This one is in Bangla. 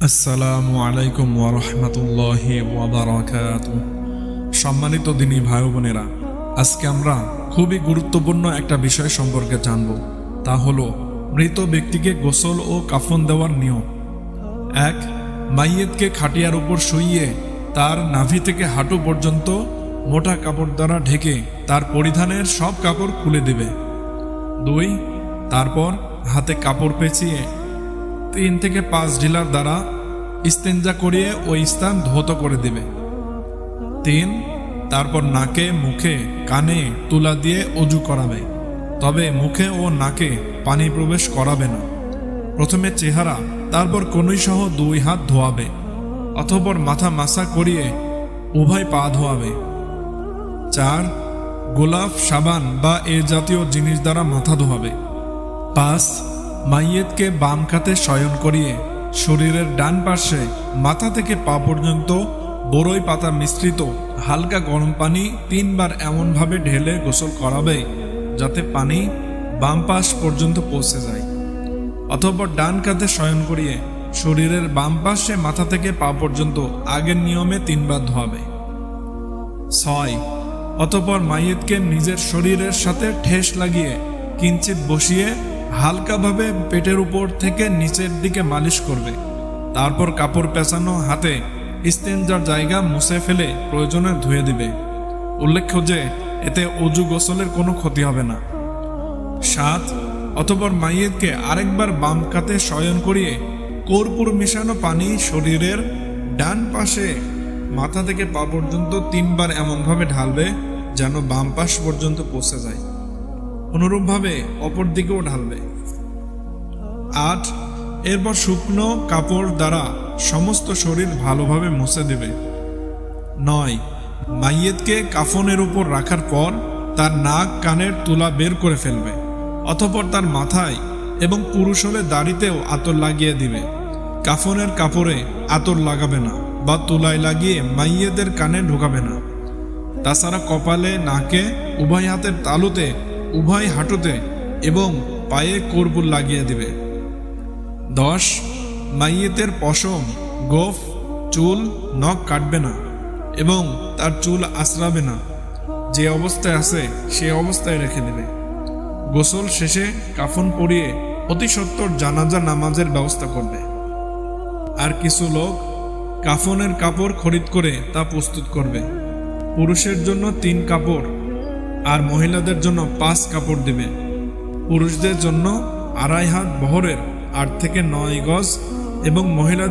আসসালামু আলাইকুম ওয়া রাহমাতুল্লাহি ওয়া বারাকাতুহু। সম্মানিত দিনী ভাই বোনেরা, আজকে আমরা খুবই গুরুত্বপূর্ণ একটা বিষয় সম্পর্কে জানব। তা হলো মৃত ব্যক্তিকে গোসল ও কাফন দেওয়ার নিয়ম। 1. মাইয়েতকে খাটিয়ার উপর শুইয়ে তার নাভি থেকে হাঁটু পর্যন্ত মোটা কাপড় দ্বারা ঢেকে তার পরিধানের সব কাপড় খুলে দিবে। 2. তারপর হাতে কাপড় পেঁচিয়ে 3 থেকে 5 ঢিলার দ্বারা ইস্তেঞ্জা করিয়ে ওই স্থান ধৌত করে দিবে। 3. তারপর নাকে, মুখে, কানে তুলা দিয়ে অজু করাবে, তবে মুখে ও নাকে পানি প্রবেশ করাবে না। প্রথমে চেহারা, তারপর কনুই সহ 2 হাত ধোয়াবে, অতঃপর মাথা মাসা করিয়ে উভয় পা ধোয়াবে। 4. গোলাপ, সাবান বা এ জাতীয় জিনিস দ্বারা মাথা ধোয়াবে। 5. মাইয়েতকে বাম কাতে শয়ন করিয়ে শরীরের ডান পাশে মাথা থেকে পা পর্যন্ত বরই পাতা মিশ্রিত হালকা গরম পানি 3 বার এমনভাবে ঢেলে গোসল করাবে যাতে পানি বাম পাশ পর্যন্ত পৌঁছে যায়। অথবা ডান কাতে শয়ন করিয়ে শরীরের বাম পাশে মাথা থেকে পা পর্যন্ত আগের নিয়মে 3 বার ধোয়াবে। 6. অতঃপর মাইয়েতকে নিজের শরীরের সাথে ঠেস লাগিয়ে কিঞ্চিত বসিয়ে হালকাভাবে পেটের উপর থেকে নিচের দিকে মালিশ করবে। তারপর কাপড় পেঁচানো হাতে ইস্তেঞ্জার জায়গা মুছে ফেলে প্রয়োজনে ধুয়ে দিবে। উল্লেখ্য যে এতে অজু গোসলের কোনো ক্ষতি হবে না। 7. অতঃপর মাইয়েতকে আরেকবার বাম কাতে শয়ন করিয়ে কর্পূর মিশানো পানি শরীরের ডান পাশে মাথা থেকে পা পর্যন্ত 3 বার এমনভাবে ঢালবে যেন বাম পাশ পর্যন্ত পৌঁছে যায়। অনুরূপভাবে অপর দিকেও ঢালবে। 8. এরপর শুকনো কাপড় দ্বারা সমস্ত শরীর ভালোভাবে মুছে দেবে। 9. মাইয়েতকে কাফনের উপর রাখার পর তার নাক, কানের তুলা বের করে ফেলবে, অতঃপর তার মাথায় এবং পুরুষ হলে দাড়িতেও আতর লাগিয়ে দিবে। কাফনের কাপড়ে আতর লাগাবে না বা তুলায় লাগিয়ে মাইয়েদের কানে ঢোকাবে না। তাছাড়া কপালে, নাকে, উভয় হাতের তালুতে, উভয় হাঁটুতে এবং পায়ে কর্পূর লাগিয়ে দিবে। 10. মাইয়েতের পশম, গোফ, চুল, নখ কাটবে না এবং তার চুল আঁচড়াবে না। যে অবস্থায় আছে সে অবস্থায় রেখে দেবে। গোসল শেষে কাফন পরিয়ে অতি সত্বর জানাজা নামাজের ব্যবস্থা করবে। আর কিছু লোক কাফনের কাপড় খরিদ করে তা প্রস্তুত করবে। পুরুষের জন্য 3 কাপড় আর মহিলাদের জন্য 5 কাপড় দিবে। পুরুষদের জন্য 2.5 হাত বহরের 8 থেকে 9 গজ এবং মহিলাদের